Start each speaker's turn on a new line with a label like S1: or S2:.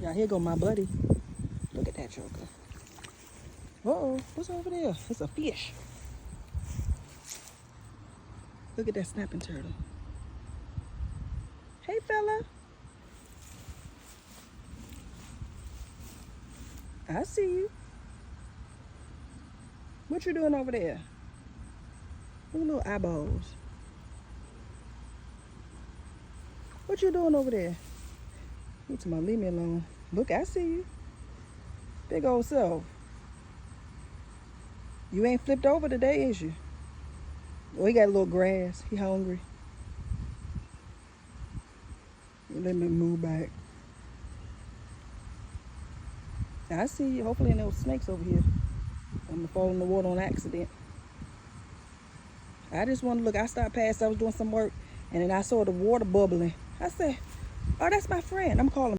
S1: Now here go my buddy. Look at that joker. Uh-oh, what's over there? It's a fish. Look at that snapping turtle. Hey, fella. I see you. What you doing over there? Look at little eyeballs. What you doing over there? You to my leave me alone. Look, I see you. Big old self. You ain't flipped over today, is you? Oh, he got a little grass. He hungry. Let me move back. I see you. Hopefully ain't no snakes over here. I'm gonna fall in the water on accident. I just want to look. I stopped past. I was doing some work, and then I saw the water bubbling. I said, "Oh, that's my friend." I'm calling.